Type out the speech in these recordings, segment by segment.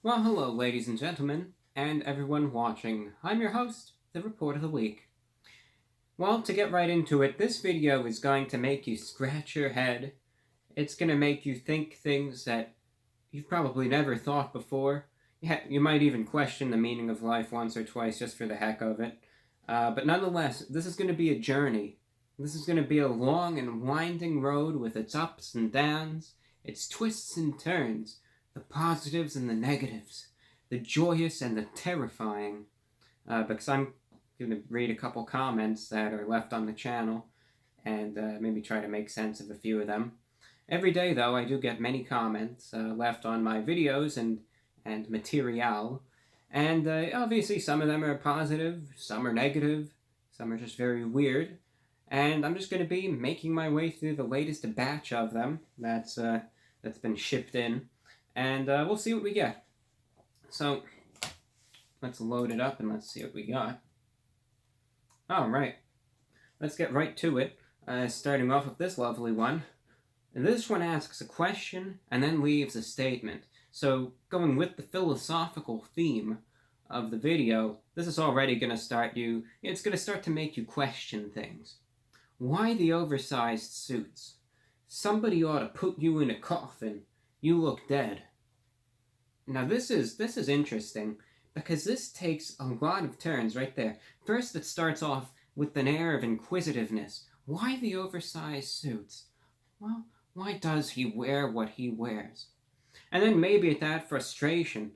Well, hello, ladies and gentlemen, and everyone watching. I'm your host, the Report of the Week. Well, to get right into it, this video is going to make you scratch your head. It's going to make you think things that you've probably never thought before. Yeah, you might even question the meaning of life once or twice just for the heck of it. But nonetheless, this is going to be a journey. This is going to be a long and winding road with its ups and downs, its twists and turns, the positives and the negatives, the joyous and the terrifying. Because I'm going to read a couple comments that are left on the channel and maybe try to make sense of a few of them. Every day, though, I do get many comments left on my videos and material. And obviously, some of them are positive, some are negative, some are just very weird. And I'm just going to be making my way through the latest batch of them that's been shipped in. And we'll see what we get. So, let's load it up and let's see what we got. Alright, let's get right to it. Starting off with this lovely one. And this one asks a question and then leaves a statement. So, going with the philosophical theme of the video, this is already going to start you, it's going to start to make you question things. Why the oversized suits? Somebody ought to put you in a coffin. You look dead. Now this is interesting because this takes a lot of turns right there. First, it starts off with an air of inquisitiveness. Why the oversized suits? Well, why does he wear what he wears? And then maybe at that frustration,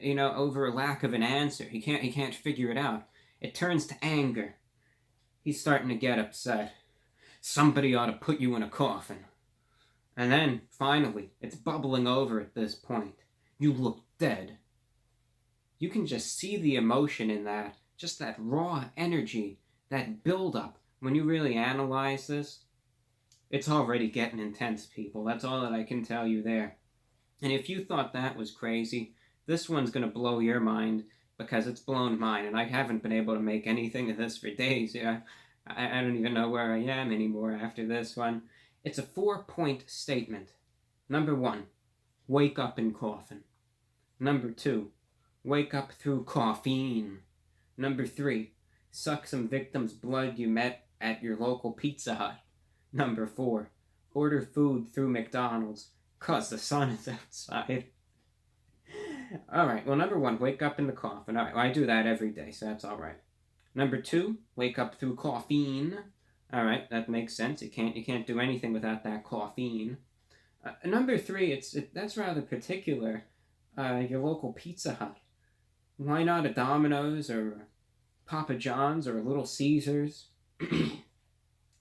over a lack of an answer, he can't figure it out. It turns to anger. He's starting to get upset. Somebody ought to put you in a coffin. And then, finally, it's bubbling over at this point. You look dead. You can just see the emotion in that, just that raw energy, that buildup. When you really analyze this, it's already getting intense, people. That's all that I can tell you there. And if you thought that was crazy, this one's going to blow your mind because it's blown mine, and I haven't been able to make anything of this for days. I don't even know where I am anymore after this one. It's a 4-point statement. Number 1, wake up in coffin. Number 2, wake up through caffeine. Number 3, suck some victim's blood you met at your local Pizza Hut. Number 4, order food through McDonald's, 'cause the sun is outside. Alright, well, number 1, wake up in the coffin. Alright, well, I do that every day, so that's alright. Number 2, wake up through caffeine. Alright, that makes sense. You can't do anything without that caffeine. Number 3, that's rather particular. Your local Pizza Hut. Why not a Domino's or a Papa John's or a Little Caesars?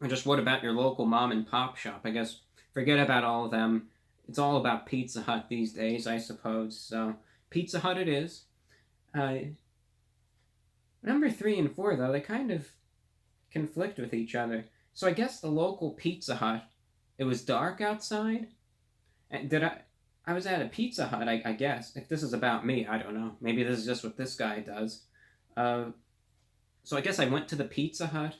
Or just what about your local mom and pop shop? I guess forget about all of them. It's all about Pizza Hut these days, I suppose. So Pizza Hut it is. Number 3 and 4, though, they kind of conflict with each other. So I guess the local Pizza Hut, it was dark outside? And I was at a Pizza Hut, I guess. If this is about me, I don't know. Maybe this is just what this guy does. So I guess I went to the Pizza Hut,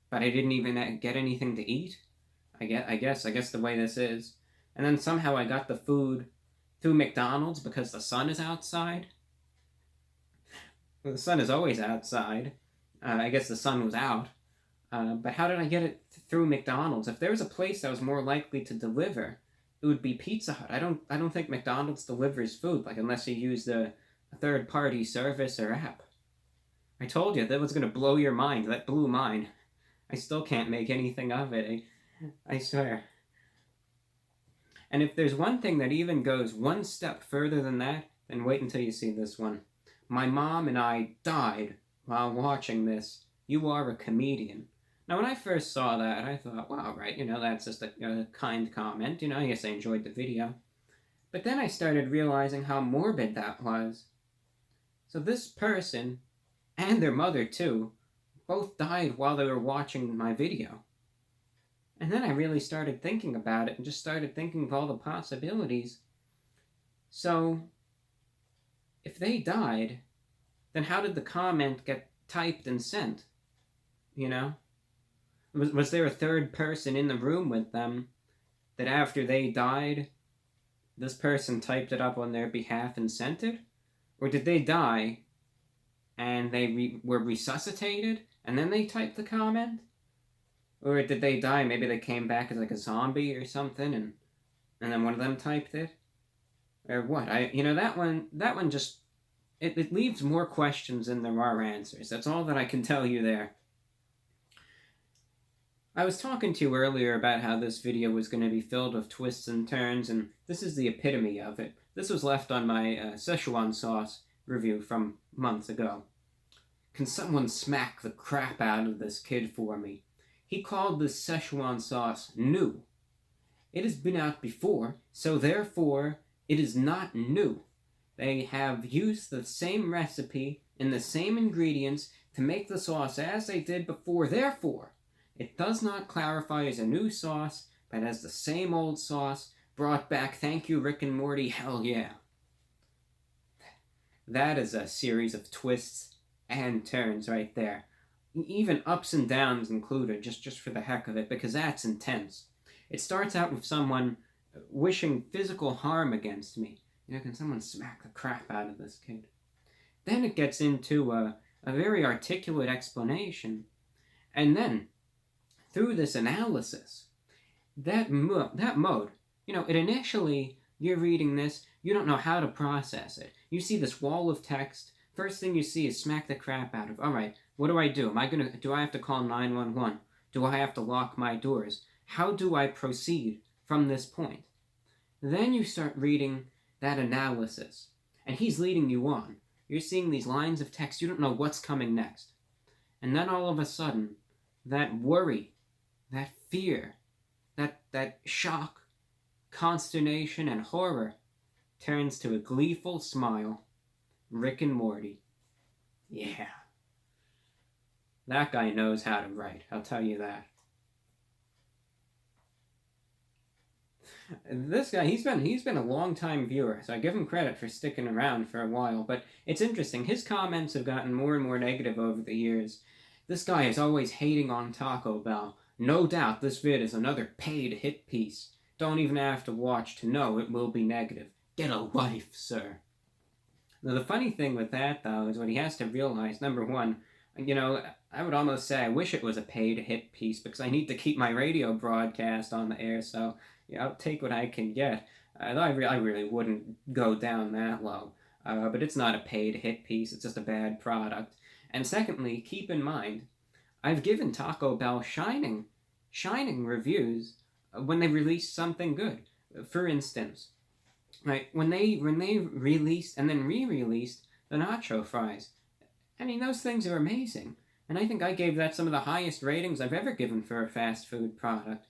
but I didn't even get anything to eat. I guess the way this is. And then somehow I got the food through McDonald's because the sun is outside. Well, the sun is always outside. I guess the sun was out. But how did I get it through McDonald's? If there was a place that was more likely to deliver, it would be Pizza Hut. I don't think McDonald's delivers food, like unless you use a third-party service or app. I told you that was going to blow your mind. That blew mine. I still can't make anything of it. I swear. And if there's one thing that even goes one step further than that, then wait until you see this one. My mom and I died while watching this. You are a comedian. Now, when I first saw that, I thought, wow, right, that's just a kind comment. I guess I enjoyed the video. But then I started realizing how morbid that was. So this person, and their mother too, both died while they were watching my video. And then I really started thinking about it and just started thinking of all the possibilities. So, if they died, then how did the comment get typed and sent? Was there a third person in the room with them that after they died, this person typed it up on their behalf and sent it? Or did they die and they were resuscitated and then they typed the comment? Or did they die, maybe they came back as like a zombie or something and then one of them typed it? Or what? That one just, it leaves more questions than there are answers. That's all that I can tell you there. I was talking to you earlier about how this video was going to be filled with twists and turns, and this is the epitome of it. This was left on my Szechuan sauce review from months ago. Can someone smack the crap out of this kid for me? He called this Szechuan sauce new. It has been out before, so therefore it is not new. They have used the same recipe and the same ingredients to make the sauce as they did before, therefore it does not clarify as a new sauce, but as the same old sauce, brought back, thank you, Rick and Morty, hell yeah. That is a series of twists and turns right there. Even ups and downs included, just for the heck of it, because that's intense. It starts out with someone wishing physical harm against me. Can someone smack the crap out of this kid? Then it gets into a very articulate explanation. And then, through this analysis, that mode, it initially, you're reading this, you don't know how to process it. You see this wall of text, first thing you see is smack the crap out of. All right, what do I do? Do I have to call 911? Do I have to lock my doors? How do I proceed from this point? Then you start reading that analysis, and he's leading you on. You're seeing these lines of text, you don't know what's coming next. And then all of a sudden, that worry, that fear, that shock, consternation, and horror turns to a gleeful smile. Rick and Morty. Yeah. That guy knows how to write, I'll tell you that. This guy, he's been a long-time viewer, so I give him credit for sticking around for a while, but it's interesting. His comments have gotten more and more negative over the years. This guy is always hating on Taco Bell. No doubt this vid is another paid hit piece. Don't even have to watch to know it will be negative. Get a life, sir. Now, the funny thing with that, though, is what he has to realize, number one, I would almost say I wish it was a paid hit piece because I need to keep my radio broadcast on the air, so I'll take what I can get. I really wouldn't go down that low. But it's not a paid hit piece, it's just a bad product. And secondly, keep in mind, I've given Taco Bell shining reviews when they release something good. For instance, right, when they released and then re-released the nacho fries. I mean, those things are amazing. And I think I gave that some of the highest ratings I've ever given for a fast food product.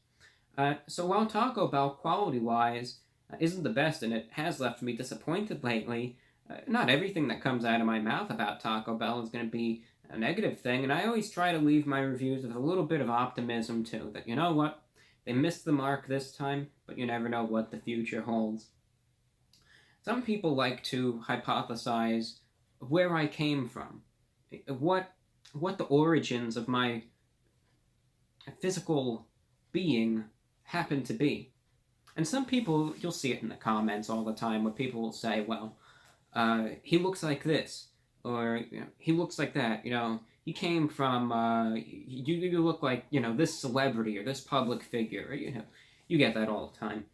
So while Taco Bell, quality-wise, isn't the best, and it has left me disappointed lately, not everything that comes out of my mouth about Taco Bell is going to be a negative thing, and I always try to leave my reviews with a little bit of optimism, too, that, you know what, they missed the mark this time, but you never know what the future holds. Some people like to hypothesize where I came from, what the origins of my physical being happen to be. And some people, you'll see it in the comments all the time, where people will say, well, he looks like this, or he looks like that, he came from, you look like, this celebrity, or this public figure, or, you get that all the time.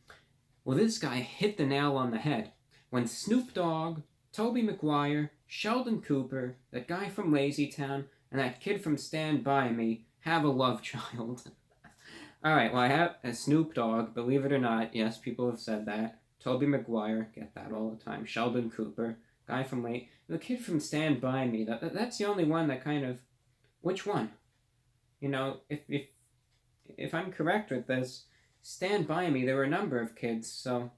Well, this guy hit the nail on the head. When Snoop Dogg, Tobey Maguire, Sheldon Cooper, that guy from Lazy Town, and that kid from Stand By Me have a love child. Alright, well, I have a Snoop Dogg, believe it or not, yes, people have said that. Tobey Maguire, get that all the time. Sheldon Cooper, guy from the kid from Stand By Me, that's the only one that kind of, which one? If I'm correct with this, Stand By Me, there were a number of kids, so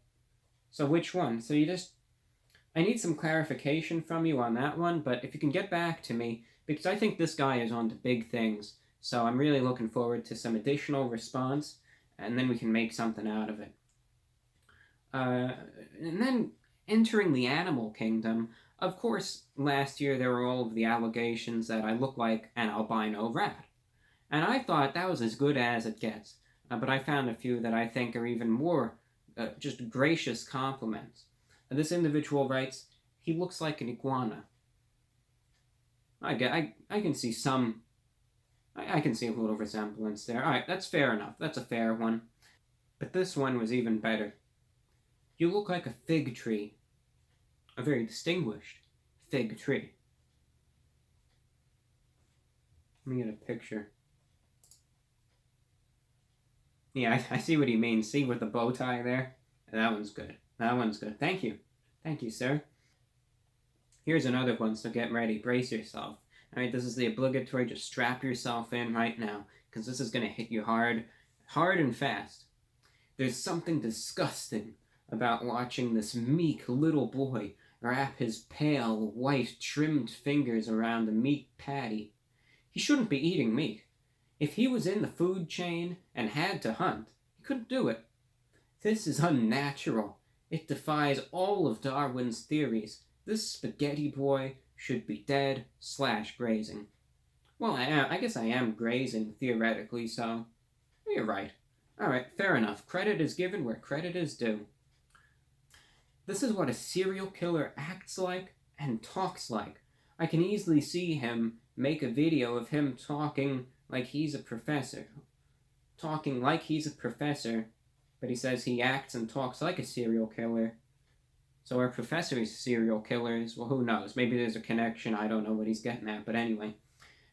which one? So I need some clarification from you on that one, but if you can get back to me, because I think this guy is on to big things, so I'm really looking forward to some additional response, and then we can make something out of it. And then, entering the animal kingdom, of course, last year there were all of the allegations that I look like an albino rat. And I thought that was as good as it gets, but I found a few that I think are even more just gracious compliments. This individual writes, he looks like an iguana. I can see some. I can see a little resemblance there. Alright, that's fair enough. That's a fair one. But this one was even better. You look like a fig tree. A very distinguished fig tree. Let me get a picture. Yeah, I see what he means. See with the bow tie there? That one's good. That one's good. Thank you. Thank you, sir. Here's another one, so get ready. Brace yourself. Alright, this is the obligatory. Just strap yourself in right now, because this is going to hit you hard and fast. There's something disgusting about watching this meek little boy wrap his pale, white, trimmed fingers around a meat patty. He shouldn't be eating meat. If he was in the food chain and had to hunt, he couldn't do it. This is unnatural. It defies all of Darwin's theories. This spaghetti boy should be dead/grazing. Well, I guess I am grazing, theoretically, so you're right. Alright, fair enough. Credit is given where credit is due. This is what a serial killer acts like and talks like. I can easily see him make a video of him talking like he's a professor. Talking like he's a professor, but he says he acts and talks like a serial killer. So are professors serial killers? Well, who knows? Maybe there's a connection. I don't know what he's getting at, but anyway.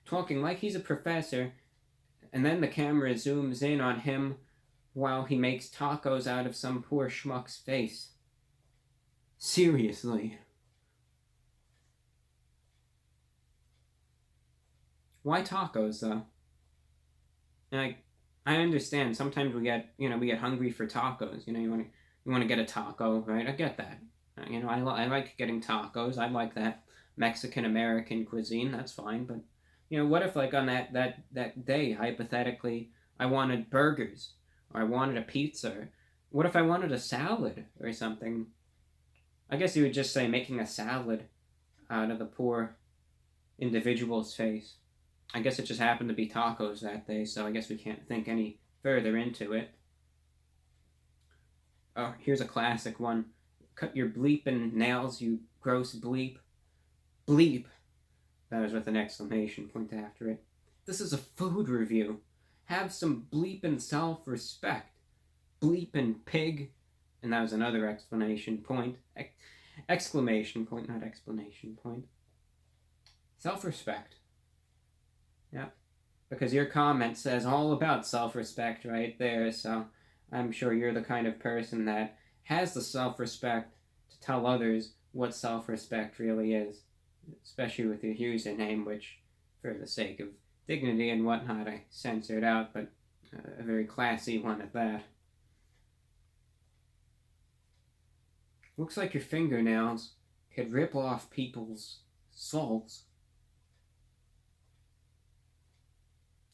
Talking like he's a professor, and then the camera zooms in on him while he makes tacos out of some poor schmuck's face. Seriously. Why tacos, though? And I understand. Sometimes we get hungry for tacos. You want to get a taco, right? I get that. I like getting tacos. I like that Mexican American cuisine. That's fine. But what if like on that day, hypothetically, I wanted burgers, or I wanted a pizza? What if I wanted a salad or something? I guess you would just say making a salad out of the poor individual's face. I guess it just happened to be tacos that day, so I guess we can't think any further into it. Oh, here's a classic one. Cut your bleeping nails, you gross bleep. Bleep. That was with an exclamation point after it. This is a food review. Have some bleeping self-respect. Bleeping pig. And that was another exclamation point. Exclamation point, not explanation point. Self-respect. Yeah. Because your comment says all about self-respect right there, so I'm sure you're the kind of person that has the self-respect to tell others what self-respect really is. Especially with your username, which, for the sake of dignity and whatnot, I censored out, but a very classy one at that. Looks like your fingernails could rip off people's souls.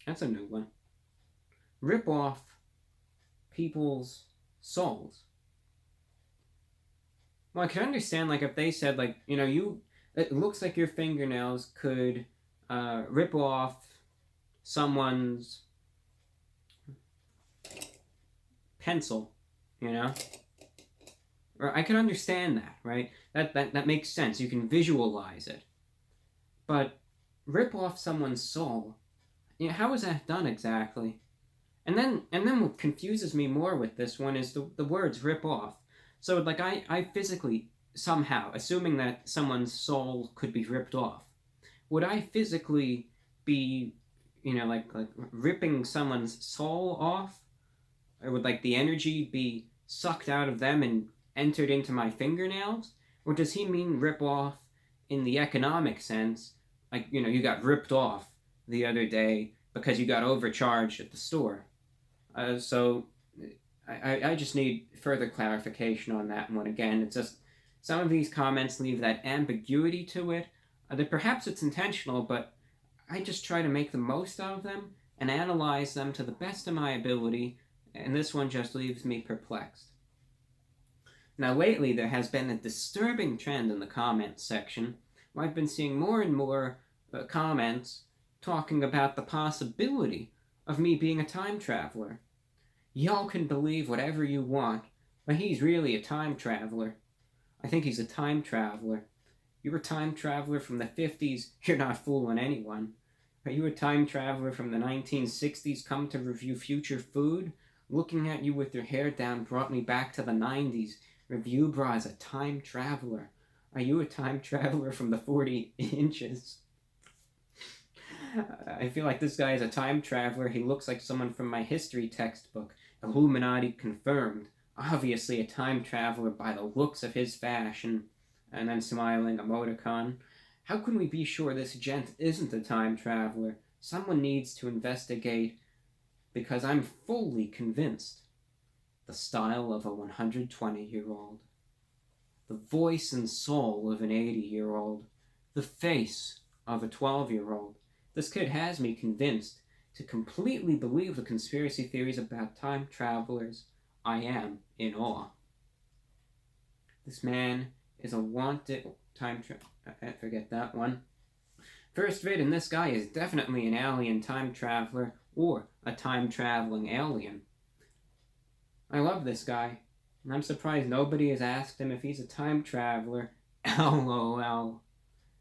That's a new one. Rip off people's souls. Well, I can understand, like, if they said, like, it looks like your fingernails could rip off someone's pencil, Or I can understand that, right? That makes sense. You can visualize it. But rip off someone's soul, how is that done exactly? And then what confuses me more with this one is the words rip off. So like I physically, somehow, assuming that someone's soul could be ripped off, would I physically be, like ripping someone's soul off? Or would like the energy be sucked out of them and entered into my fingernails? Or does he mean rip off in the economic sense? Like, you got ripped off the other day because you got overcharged at the store. So I just need further clarification on that one. Again, it's just some of these comments leave that ambiguity to it. That perhaps it's intentional, but I just try to make the most out of them and analyze them to the best of my ability, and this one just leaves me perplexed. Now, lately there has been a disturbing trend in the comments section where I've been seeing more and more comments talking about the possibility of me being a time traveler. Y'all can believe whatever you want, but he's really a time traveler. I think he's a time traveler. You're a time traveler from the 50s, you're not fooling anyone. Are you a time traveler from the 1960s come to review future food? Looking at you with your hair down brought me back to the 90s. Review Bra is a time traveler. Are you a time traveler from the 40 inches? I feel like this guy is a time traveler. He looks like someone from my history textbook. Illuminati confirmed. Obviously a time traveler by the looks of his fashion. And then smiling emoticon. How can we be sure this gent isn't a time traveler? Someone needs to investigate, because I'm fully convinced. The style of a 120-year-old. The voice and soul of an 80-year-old. The face of a 12-year-old. This kid has me convinced to completely believe the conspiracy theories about time travelers. I am in awe. This man is a wanted time traveler. Forget that one. First vid, and this guy is definitely an alien time traveler or a time traveling alien. I love this guy, and I'm surprised nobody has asked him if he's a time traveler. LOL.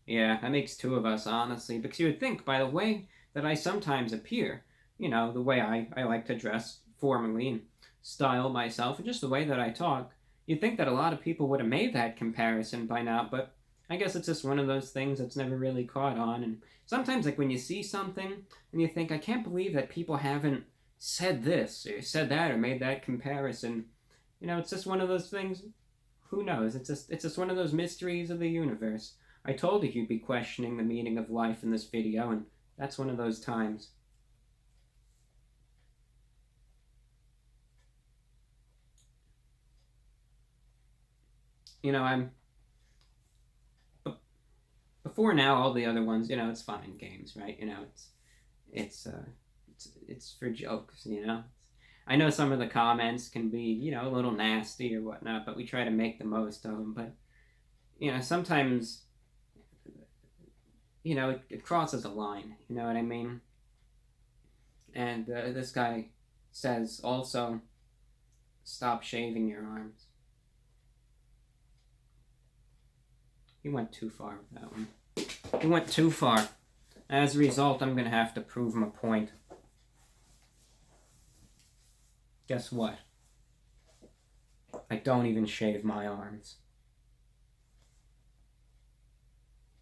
Yeah, that makes two of us, honestly, because you would think, by the way that I sometimes appear, you know, the way I like to dress formally and style myself, and just the way that I talk, you'd think that a lot of people would have made that comparison by now, but I guess it's just one of those things that's never really caught on. And sometimes, like, when you see something and you think, I can't believe that people haven't said this or said that or made that comparison, you know, it's just one of those things. Who knows? It's just one of those mysteries of the universe. I told you you'd be questioning the meaning of life in this video, and that's one of those times. You know, before now, all the other ones, you know, it's fun and games, right? You know, it's for jokes, you know. I know some of the comments can be, you know, a little nasty or whatnot, but we try to make the most of them. But, you know, sometimes, you know, it crosses a line, you know what I mean? And this guy says also, stop shaving your arms. He went too far with that one. He went too far. As a result, I'm going to have to prove him a point. Guess what? I don't even shave my arms.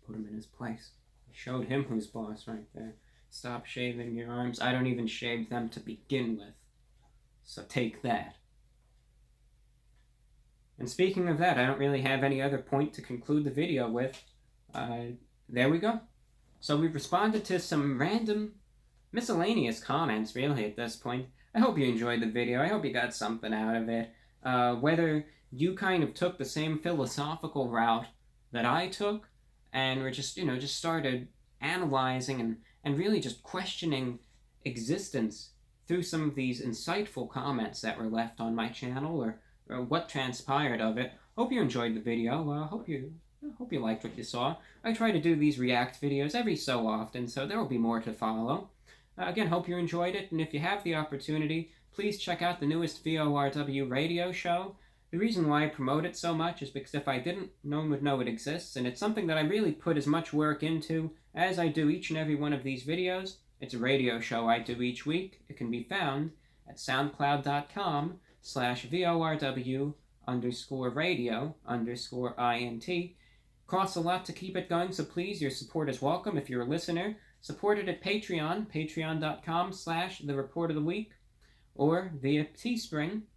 Put him in his place. I showed him who's boss right there. Stop shaving your arms. I don't even shave them to begin with. So take that. And speaking of that, I don't really have any other point to conclude the video with. There we go. So we've responded to some random miscellaneous comments, really, at this point. I hope you enjoyed the video. I hope you got something out of it. Whether you kind of took the same philosophical route that I took, and were just, you know, just started analyzing and really just questioning existence through some of these insightful comments that were left on my channel, or what transpired of it. Hope you enjoyed the video. Hope you liked what you saw. I try to do these react videos every so often, so there will be more to follow. Again, hope you enjoyed it, and if you have the opportunity, please check out the newest VORW radio show. The reason why I promote it so much is because if I didn't, no one would know it exists, and it's something that I really put as much work into as I do each and every one of these videos. It's a radio show I do each week. It can be found at soundcloud.com/VORW_radio_INT. Costs a lot to keep it going, so please, your support is welcome. If you're a listener, support it at Patreon, patreon.com/TheReportOfTheWeek, or via Teespring.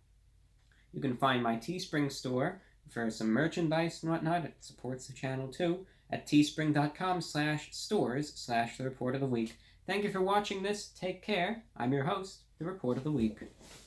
You can find my Teespring store for some merchandise and whatnot. It supports the channel too at teespring.com/stores/TheReportOfTheWeek. Thank you for watching this. Take care. I'm your host, The Report of the Week.